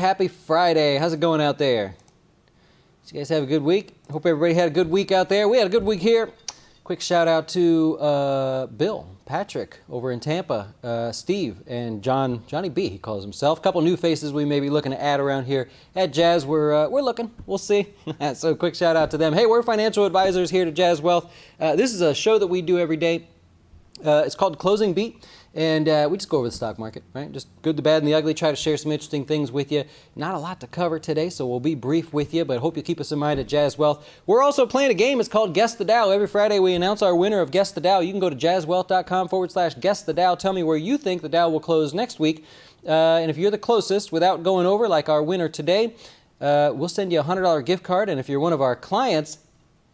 Happy Friday. How's it going out there? Did you guys have a good week? Hope everybody had a good week out there. We had a good week here. Quick shout out to Bill, Patrick over in Tampa, Steve, and Johnny B, he calls himself. A couple new faces we may be looking to add around here at Jazz. We're looking. We'll see. So quick shout out to them. Hey, we're financial advisors here to Jazz Wealth. This is a show that we do every day. It's called Closing Beat. And we just go over the stock market, right? Just good, the bad, and the ugly. Try to share some interesting things with you. Not a lot to cover today, so we'll be brief with you, but hope you keep us in mind at Jazz Wealth. We're also playing a game. It's called Guess the Dow. Every Friday, we announce our winner of Guess the Dow. You can go to jazzwealth.com/Guess the Dow. Tell me where you think the Dow will close next week. And if you're the closest, without going over like our winner today, we'll send you a $100 gift card. And if you're one of our clients,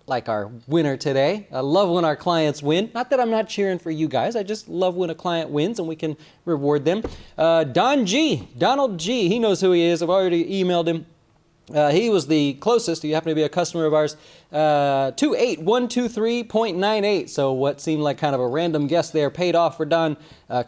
like our winner today. I love when our clients win. Not that I'm not cheering for you guys. I just love when a client wins and we can reward them. Donald G, he knows who he is. I've already emailed him. He was the closest. He happened to be a customer of ours. 28123.98. So what seemed like kind of a random guess there paid off for Don.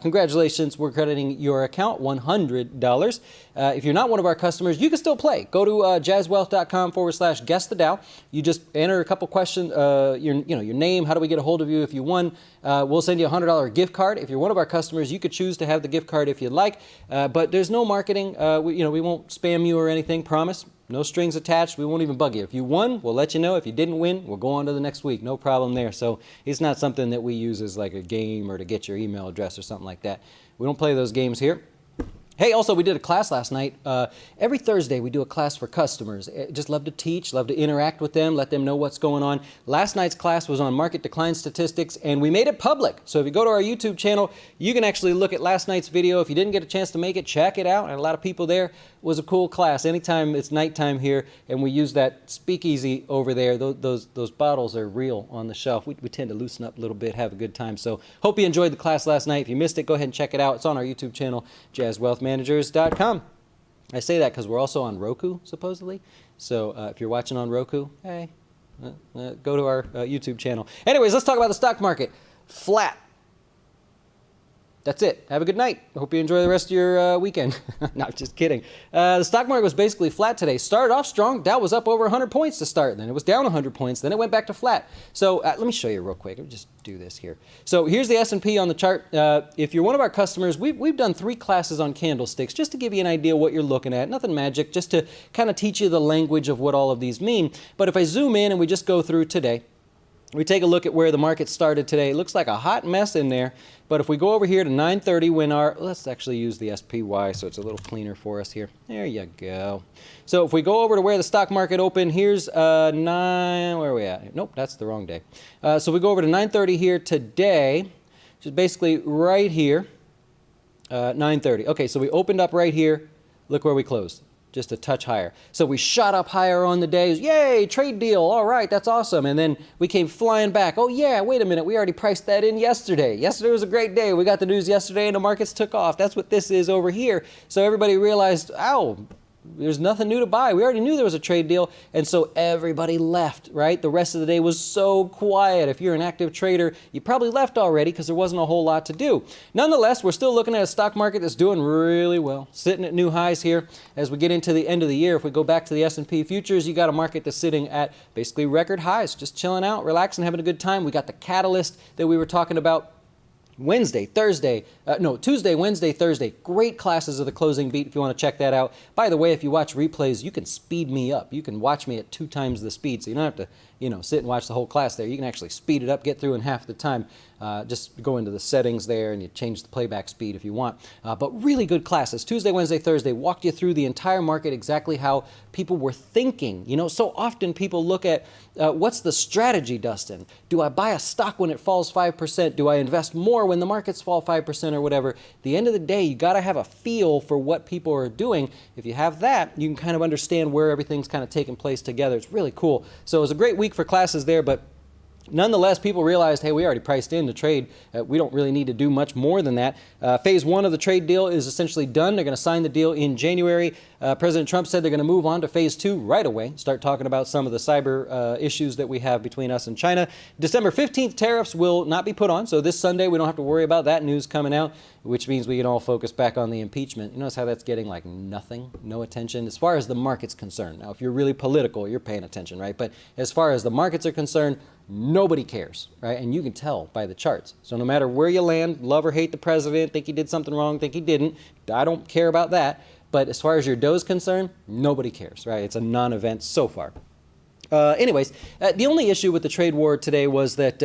Congratulations. We're crediting your account $100. If you're not one of our customers, you can still play. Go to jazzwealth.com/Guess the Dow. You just enter a couple questions. Your name. How do we get a hold of you if you won? We'll send you a $100 gift card. If you're one of our customers, you could choose to have the gift card if you'd like. But there's no marketing. We won't spam you or anything. Promise. No strings attached. We won't even bug you. If you won, we'll let you know. If you didn't win, we'll go on to the next week. No problem there. So it's not something that we use as like a game or to get your email address or something like that. We don't play those games here. Hey, also, we did a class last night. Every Thursday, we do a class for customers. Just love to teach, love to interact with them, let them know what's going on. Last night's class was on market decline statistics, and we made it public. So if you go to our YouTube channel, you can actually look at last night's video. If you didn't get a chance to make it, check it out. And a lot of people there. It was a cool class. Anytime it's nighttime here, and we use that speakeasy over there, those bottles are real on the shelf. We tend to loosen up a little bit, have a good time. So hope you enjoyed the class last night. If you missed it, go ahead and check it out. It's on our YouTube channel, jazzwealthmanagers.com. I say that because we're also on Roku, supposedly. So if you're watching on Roku, hey, go to our YouTube channel. Anyways, let's talk about the stock market. Flat. That's it. Have a good night. I hope you enjoy the rest of your weekend. No, just kidding. The stock market was basically flat today. Started off strong. Dow was up over 100 points to start. Then it was down 100 points. Then it went back to flat. So let me show you real quick. Let me just do this here. So here's the S&P on the chart. If you're one of our customers, we've done 3 classes on candlesticks just to give you an idea what you're looking at. Nothing magic, just to kind of teach you the language of what all of these mean. But if I zoom in and we just go through today, we take a look at where the market started today. It looks like a hot mess in there. But if we go over here to 9:30 when let's actually use the SPY so it's a little cleaner for us here. There you go. So if we go over to where the stock market opened, here's where are we at? Nope, that's the wrong day. So we go over to 9:30 here today, which is basically right here, 9:30. Okay, so we opened up right here. Look where we closed. Just a touch higher. So we shot up higher on the day. Yay, trade deal. All right, that's awesome. And then we came flying back. Oh yeah, wait a minute. We already priced that in yesterday. Yesterday was a great day. We got the news yesterday and the markets took off. That's what this is over here. So everybody realized, ow, there's nothing new to buy. We already knew there was a trade deal. And so everybody left, right? The rest of the day was so quiet. If you're an active trader, you probably left already because there wasn't a whole lot to do. Nonetheless, we're still looking at a stock market that's doing really well, sitting at new highs here. As we get into the end of the year, if we go back to the S&P futures, you got a market that's sitting at basically record highs, just chilling out, relaxing, having a good time. We got the catalyst that we were talking about. Tuesday, Wednesday, Thursday. Great classes of the Closing Beat if you want to check that out. By the way, if you watch replays, you can speed me up. You can watch me at 2 times the speed, so you don't have to, sit and watch the whole class there. You can actually speed it up, get through in half the time. Just go into the settings there and you change the playback speed if you want. But really good classes. Tuesday, Wednesday, Thursday walked you through the entire market, exactly how people were thinking. So often people look at what's the strategy, Dustin? Do I buy a stock when it falls 5%? Do I invest more when the markets fall 5% or whatever? At the end of the day, you got to have a feel for what people are doing. If you have that, you can kind of understand where everything's kind of taking place together. It's really cool. So it was a great week for classes there, but nonetheless, people realized, hey, we already priced in the trade. We don't really need to do much more than that. Phase 1 of the trade deal is essentially done. They're going to sign the deal in January. President Trump said they're going to move on to phase 2 right away, start talking about some of the cyber issues that we have between us and China. December 15th tariffs will not be put on, so this Sunday we don't have to worry about that news coming out, which means we can all focus back on the impeachment. You notice how that's getting like nothing, no attention, as far as the market's concerned. Now, if you're really political, you're paying attention, right? But as far as the markets are concerned, nobody cares, right? And you can tell by the charts. So no matter where you land, love or hate the president, think he did something wrong, think he didn't, I don't care about that. But as far as your dough is concerned, nobody cares, right? It's a non-event so far. Anyways, the only issue with the trade war today was that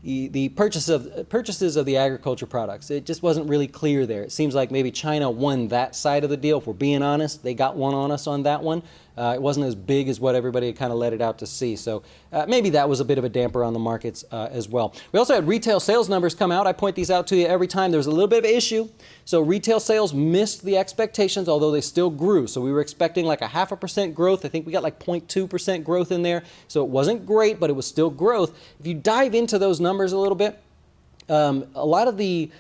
the purchases of the agriculture products, it just wasn't really clear there. It seems like maybe China won that side of the deal. If we're being honest, they got one on us on that one. It wasn't as big as what everybody kind of let it out to see. So maybe that was a bit of a damper on the markets as well. We also had retail sales numbers come out. I point these out to you every time. There was a little bit of an issue. So retail sales missed the expectations, although they still grew. So we were expecting like a 0.5% growth. I think we got like 0.2% growth in there. So it wasn't great, but it was still growth. If you dive into those numbers a little bit, a lot of the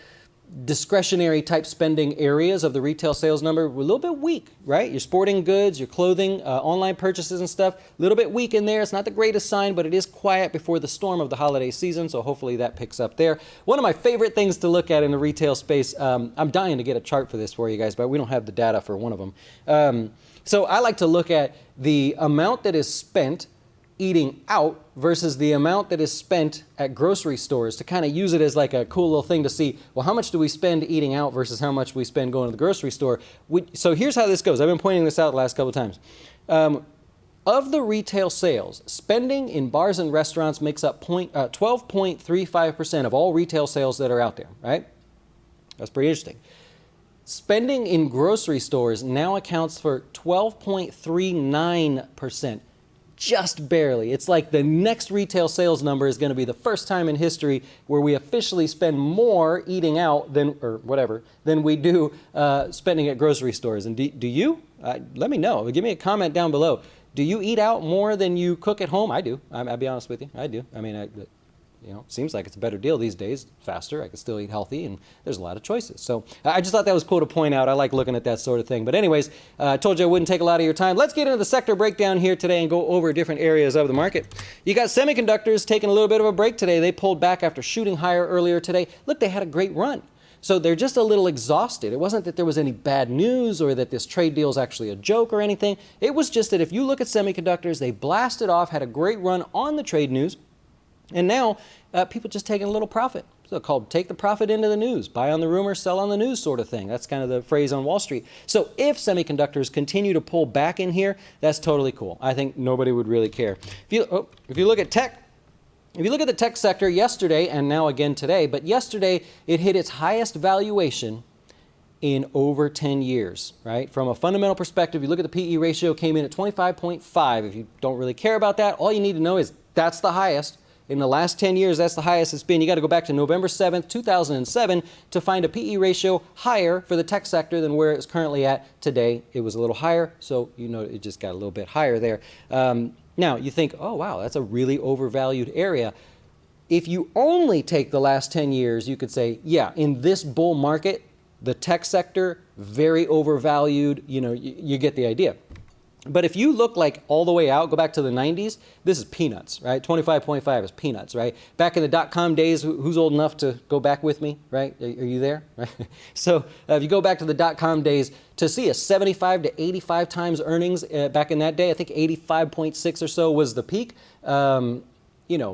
discretionary type spending areas of the retail sales number were a little bit weak, right? Your sporting goods, your clothing, online purchases and stuff, a little bit weak in there. It's not the greatest sign, but it is quiet before the storm of the holiday season, so hopefully that picks up there. One of my favorite things to look at in the retail space, I'm dying to get a chart for this for you guys, but we don't have the data for one of them. So I like to look at the amount that is spent eating out versus the amount that is spent at grocery stores to kind of use it as like a cool little thing to see, well, how much do we spend eating out versus how much we spend going to the grocery store? So here's how this goes. I've been pointing this out the last couple of times. Of the retail sales, spending in bars and restaurants makes up 12.35% of all retail sales that are out there, right? That's pretty interesting. Spending in grocery stores now accounts for 12.39%. Just barely. It's like the next retail sales number is going to be the first time in history where we officially spend more eating out than we do spending at grocery stores. And do you? Let me know. Give me a comment down below. Do you eat out more than you cook at home? I do. I'll be honest with you. I do. I mean, it seems like it's a better deal these days, faster. I can still eat healthy, and there's a lot of choices. So I just thought that was cool to point out. I like looking at that sort of thing. But anyways, I told you I wouldn't take a lot of your time. Let's get into the sector breakdown here today and go over different areas of the market. You got semiconductors taking a little bit of a break today. They pulled back after shooting higher earlier today. Look, they had a great run. So they're just a little exhausted. It wasn't that there was any bad news or that this trade deal is actually a joke or anything. It was just that if you look at semiconductors, they blasted off, had a great run on the trade news. And now people just taking a little profit. So called take the profit into the news, buy on the rumor, sell on the news sort of thing. That's kind of the phrase on Wall Street. So if semiconductors continue to pull back in here, that's totally cool. I think nobody would really care. If you look at tech, if you look at the tech sector yesterday and now again today, but yesterday it hit its highest valuation in over 10 years, right? From a fundamental perspective, you look at the PE ratio came in at 25.5. If you don't really care about that, all you need to know is that's the highest. In the last 10 years, that's the highest it's been. You got to go back to November 7th, 2007 to find a PE ratio higher for the tech sector than where it's currently at today. It was a little higher, so it just got a little bit higher there. Now, you think, oh, wow, that's a really overvalued area. If you only take the last 10 years, you could say, yeah, in this bull market, the tech sector, very overvalued. You get the idea. But if you look like all the way out, go back to the 90s, this is peanuts, right? 25.5 is peanuts, right? Back in the dot-com days, who's old enough to go back with me, right? Are you there? Right? So if you go back to the dot-com days, to see a 75 to 85 times earnings back in that day, I think 85.6 or so was the peak. You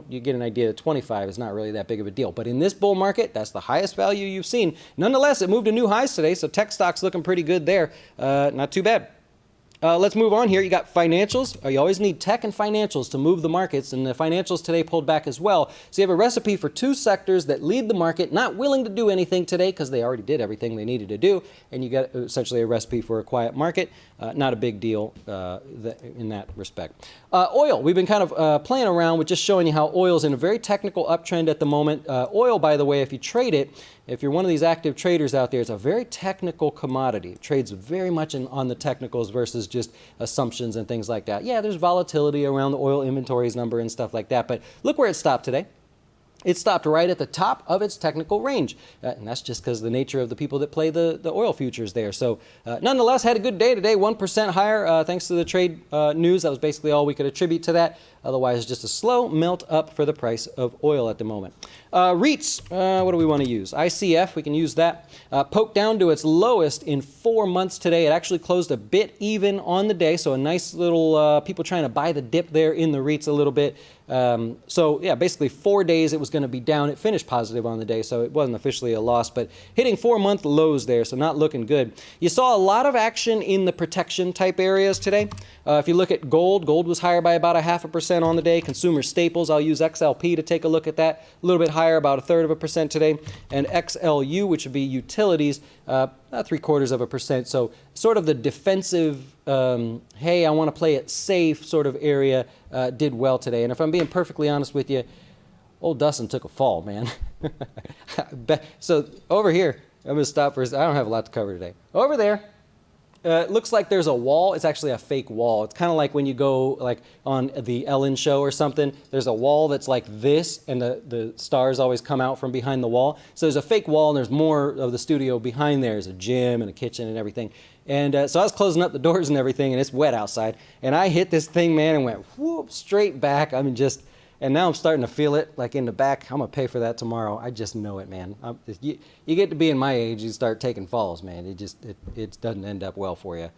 get an idea that 25 is not really that big of a deal. But in this bull market, that's the highest value you've seen. Nonetheless, it moved to new highs today, so tech stocks looking pretty good there. Not too bad. Let's move on here. You got financials. You always need tech and financials to move the markets, and the financials today pulled back as well. So you have a recipe for two sectors that lead the market, not willing to do anything today because they already did everything they needed to do, and you got essentially a recipe for a quiet market. Not a big deal in that respect. Oil. We've been kind of playing around with just showing you how oil is in a very technical uptrend at the moment. Oil, by the way, if you trade it, if you're one of these active traders out there, it's a very technical commodity. It trades very much on the technicals versus just assumptions and things like that. Yeah, there's volatility around the oil inventories number and stuff like that, but look where it stopped today. it stopped right at the top of its technical range. And that's just because the nature of the people that play the oil futures there. So nonetheless, had a good day today, 1% higher thanks to the trade news. That was basically all we could attribute to that. Otherwise, just a slow melt up for the price of oil at the moment. REITs, what do we want to use? ICF, we can use that. Poked down to its lowest in 4 months today. It actually closed a bit even on the day, so a nice little people trying to buy the dip there in the REITs a little bit. So yeah, basically 4 days it was going to be down. It finished positive on the day, so it wasn't officially a loss, but hitting 4-month lows there, so not looking good. You saw a lot of action in the protection type areas today. If you look at gold was higher by about 0.5% on the day. Consumer staples, I'll use XLP to take a look at that, a little bit higher, about 1/3% today. And XLU, which would be utilities, about 0.75%. So sort of the defensive, hey, I want to play it safe sort of area did well today. And if I'm being perfectly honest with you, old Dustin took a fall, man. So over here, I'm going to stop for a second. I don't have a lot to cover today. Over there, it looks like there's a wall. It's actually a fake wall. It's kind of like when you go like on the Ellen show or something. There's a wall that's like this, and the stars always come out from behind the wall. So there's a fake wall, and there's more of the studio behind there. There's a gym and a kitchen and everything. And so I was closing up the doors and everything, and it's wet outside. And I hit this thing, man, and went whoop, straight back. I mean, just... And now I'm starting to feel it, like in the back. I'm going to pay for that tomorrow. I just know it, man. You get to be in my age, you start taking falls, man. It doesn't end up well for you.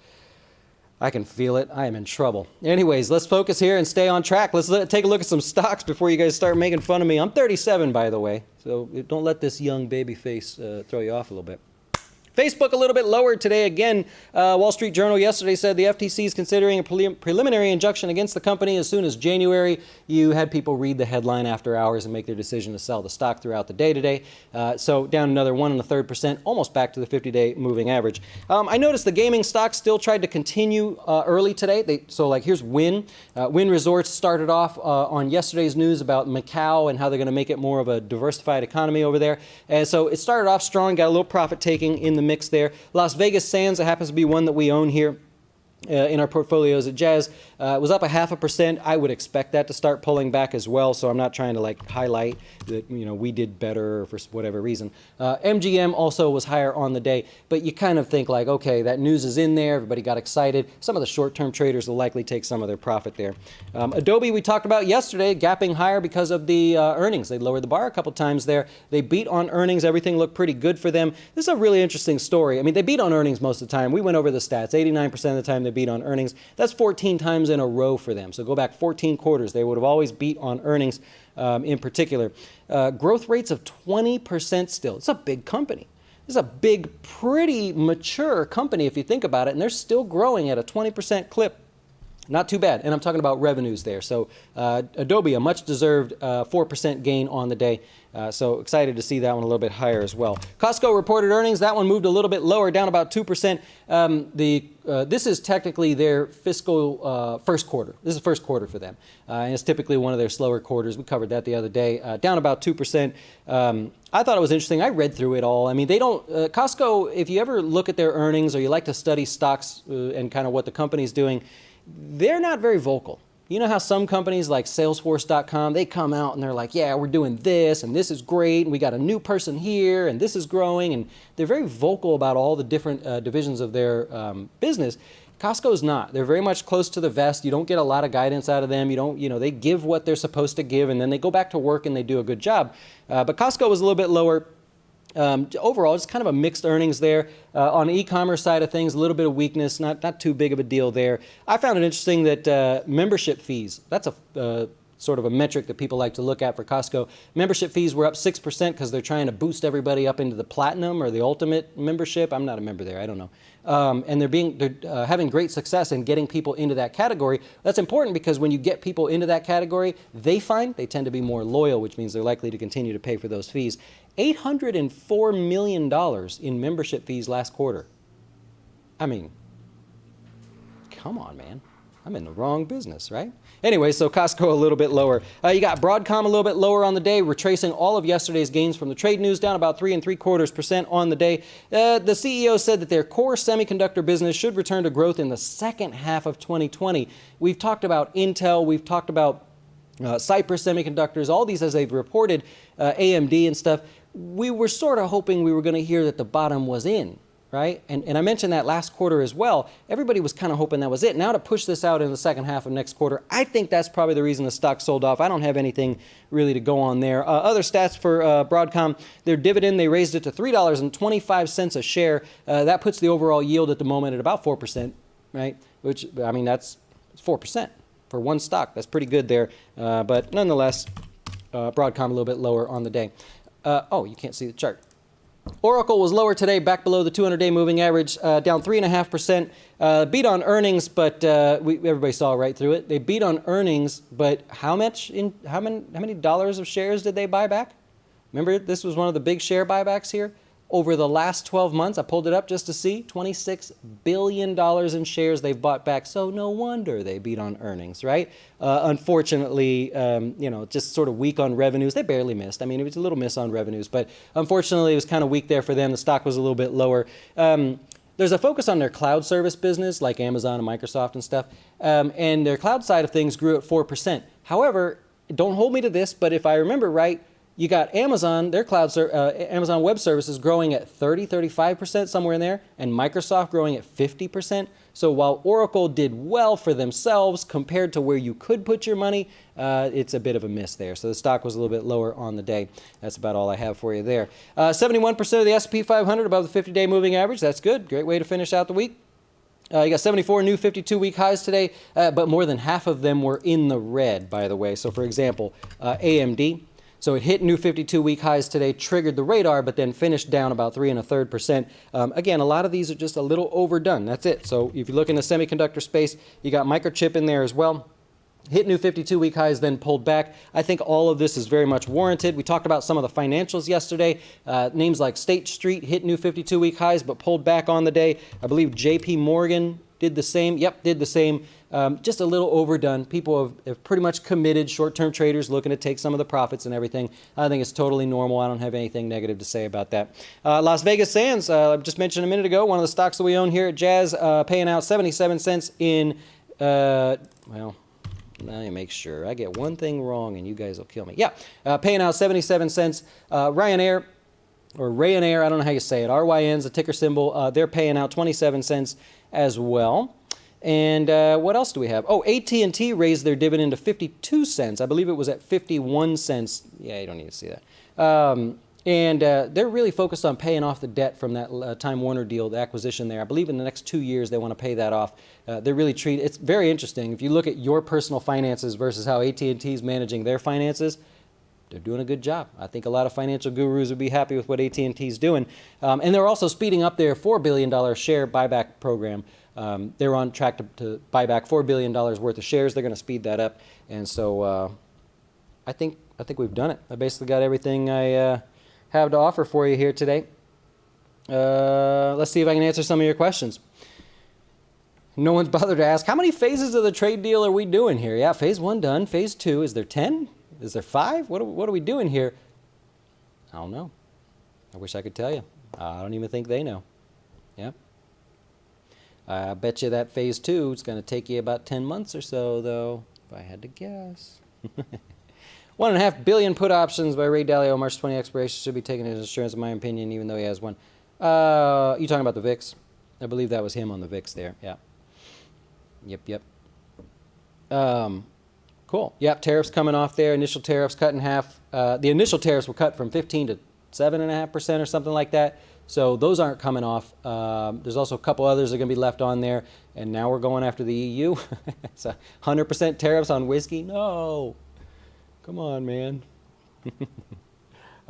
I can feel it. I am in trouble. Anyways, let's focus here and stay on track. Let's take a look at some stocks before you guys start making fun of me. I'm 37, by the way, so don't let this young baby face throw you off a little bit. Facebook a little bit lower today again. Wall Street Journal yesterday said the FTC is considering a preliminary injunction against the company as soon as January. You had people read the headline after hours and make their decision to sell the stock throughout the day today. So down another 1 1/3%, almost back to the 50-day moving average. I noticed the gaming stocks still tried to continue early today. So like here's Wynn. Wynn Resorts started off on yesterday's news about Macau and how they're going to make it more of a diversified economy over there. And so it started off strong, got a little profit taking in the mix there. Las Vegas Sands, that happens to be one that we own here in our portfolios at Jazz, was up 0.5%. I would expect that to start pulling back as well, so I'm not trying to like highlight that we did better for whatever reason. MGM also was higher on the day, but you kind of think like, okay, that news is in there, everybody got excited. Some of the short-term traders will likely take some of their profit there. Adobe we talked about yesterday, gapping higher because of the earnings. They lowered the bar a couple times there. They beat on earnings. Everything looked pretty good for them. This is a really interesting story. I mean, they beat on earnings most of the time. We went over the stats. 89% of the time they beat on earnings. That's 14 times in a row for them. So go back 14 quarters. They would have always beat on earnings in particular. Growth rates of 20% still. It's a big company. This is a big, pretty mature company if you think about it, and they're still growing at a 20% clip. Not too bad. And I'm talking about revenues there. So Adobe, a much-deserved 4% gain on the day. So excited to see that one a little bit higher as well. Costco reported earnings. That one moved a little bit lower, down about 2%. This is technically their fiscal first quarter. This is the first quarter for them. And it's typically one of their slower quarters. We covered that the other day. Down about 2%. I thought it was interesting. I read through it all. I mean, they don't... Costco, if you ever look at their earnings or you like to study stocks and kind of what the company's doing, they're not very vocal. You know how some companies like Salesforce.com, they come out and they're like, yeah, we're doing this and this is great and we got a new person here and this is growing, and they're very vocal about all the different divisions of their business. Costco's not. They're very much close to the vest. You don't get a lot of guidance out of them. They give what they're supposed to give and then they go back to work and they do a good job. But Costco was a little bit lower. Overall, it's kind of a mixed earnings there. On the e-commerce side of things, a little bit of weakness, not too big of a deal there. I found it interesting that membership fees, that's a sort of a metric that people like to look at for Costco. Membership fees were up 6% because they're trying to boost everybody up into the platinum or the ultimate membership. I'm not a member there, I don't know. And they're having great success in getting people into that category. That's important because when you get people into that category, they tend to be more loyal, which means they're likely to continue to pay for those fees. $804 million in membership fees last quarter. I mean, come on, man. I'm in the wrong business, right? Anyway, so Costco a little bit lower. You got Broadcom a little bit lower on the day, retracing all of yesterday's gains from the trade news, down about 3.75% on the day. The CEO said that their core semiconductor business should return to growth in the second half of 2020. We've talked about Intel. We've talked about Cypress Semiconductors, all these as they've reported, AMD and stuff, we were sort of hoping we were going to hear that the bottom was in, right? And I mentioned that last quarter as well. Everybody was kind of hoping that was it. Now to push this out in the second half of next quarter, I think that's probably the reason the stock sold off. I don't have anything really to go on there. Other stats for Broadcom, their dividend, they raised it to $3.25 a share. That puts the overall yield at the moment at about 4%, right? Which, I mean, that's 4% for one stock. That's pretty good there. But nonetheless, Broadcom a little bit lower on the day. Oh, you can't see the chart. Oracle was lower today, back below the 200-day moving average, down 3.5%. Beat on earnings, but everybody saw right through it. They beat on earnings, but how many dollars of shares did they buy back? Remember, this was one of the big share buybacks here. Over the last 12 months, I pulled it up just to see, $26 billion in shares they've bought back. So no wonder they beat on earnings, right? Unfortunately, just sort of weak on revenues. They barely missed. I mean, it was a little miss on revenues, but unfortunately, it was kind of weak there for them. The stock was a little bit lower. There's a focus on their cloud service business, like Amazon and Microsoft and stuff, and their cloud side of things grew at 4%. However, don't hold me to this, but if I remember right, you got Amazon, their Amazon Web Services growing at 35%, somewhere in there, and Microsoft growing at 50%. So while Oracle did well for themselves compared to where you could put your money, it's a bit of a miss there. So the stock was a little bit lower on the day. That's about all I have for you there. 71% of the S&P 500 above the 50-day moving average. That's good. Great way to finish out the week. You got 74 new 52-week highs today, but more than half of them were in the red, by the way. So for example, AMD. So it hit new 52-week highs today, triggered the radar, but then finished down about 3 1/3%. Again, a lot of these are just a little overdone. That's it. So if you look in the semiconductor space, you got Microchip in there as well. Hit new 52-week highs, then pulled back. I think all of this is very much warranted. We talked about some of the financials yesterday. Names like State Street hit new 52-week highs, but pulled back on the day. I believe JP Morgan did the same. Yep, did the same. Just a little overdone. People have pretty much committed. Short-term traders looking to take some of the profits and everything. I think it's totally normal. I don't have anything negative to say about that. Las Vegas Sands, I just mentioned a minute ago, one of the stocks that we own here at Jazz, paying out 77 cents in, well, let me make sure. I get one thing wrong and you guys will kill me. Yeah, paying out 77 cents. Ryanair, or Ryanair, I don't know how you say it. RYN's a ticker symbol. They're paying out 27 cents as well. And what else do we have? Oh, AT&T raised their dividend to 52 cents. I believe it was at 51 cents. Yeah, you don't need to see that. And they're really focused on paying off the debt from that Time Warner deal, the acquisition there. I believe in the next 2 years they want to pay that off. They're really it's very interesting. If you look at your personal finances versus how AT&T is managing their finances, they're doing a good job. I think a lot of financial gurus would be happy with what AT&T is doing. And they're also speeding up their $4 billion share buyback program. They're on track to buy back $4 billion worth of shares. They're going to speed that up. And so I think we've done it. I basically got everything I have to offer for you here today. Let's see if I can answer some of your questions. No one's bothered to ask, how many phases of the trade deal are we doing here? Yeah, phase 1 done. Phase 2, is there 10? Is there 5? What are we doing here? I don't know. I wish I could tell you. I don't even think they know. Yeah. I bet you that phase 2 is going to take you about 10 months or so, though, if I had to guess. 1.5 billion put options by Ray Dalio, March 20 expiration, should be taken as insurance, in my opinion, even though he has one. You talking about the VIX? I believe that was him on the VIX there. Yeah. Yep. Cool. Yep, tariffs coming off there. Initial tariffs cut in half. The initial tariffs were cut from 15 to 7.5% or something like that. So those aren't coming off. There's also a couple others that are going to be left on there. And now we're going after the EU. It's 100% tariffs on whiskey. No. Come on, man.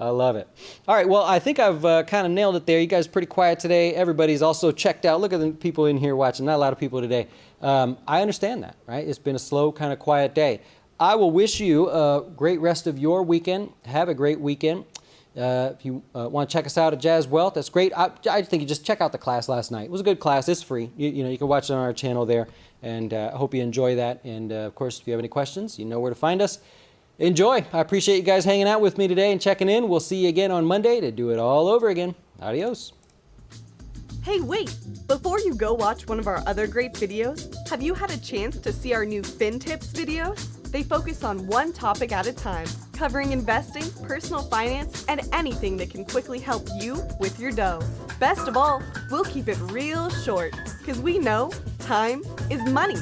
I love it. All right, well, I think I've kind of nailed it there. You guys are pretty quiet today. Everybody's also checked out. Look at the people in here watching. Not a lot of people today. I understand that, right? It's been a slow, kind of quiet day. I will wish you a great rest of your weekend. Have a great weekend. If you want to check us out at Jazz Wealth, that's great. I think you just check out the class last night. It was a good class. It's free. You can watch it on our channel there. And I hope you enjoy that. And, of course, if you have any questions, you know where to find us. Enjoy. I appreciate you guys hanging out with me today and checking in. We'll see you again on Monday to do it all over again. Adios. Hey, wait! Before you go watch one of our other great videos, have you had a chance to see our new FinTips videos? They focus on one topic at a time, covering investing, personal finance, and anything that can quickly help you with your dough. Best of all, we'll keep it real short, because we know time is money.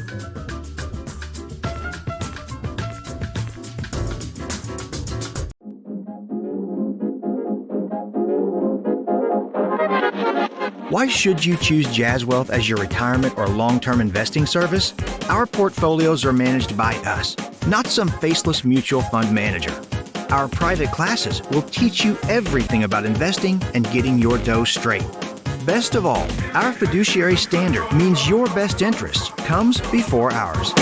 Why should you choose Jazz Wealth as your retirement or long-term investing service? Our portfolios are managed by us, not some faceless mutual fund manager. Our private classes will teach you everything about investing and getting your dough straight. Best of all, our fiduciary standard means your best interest comes before ours.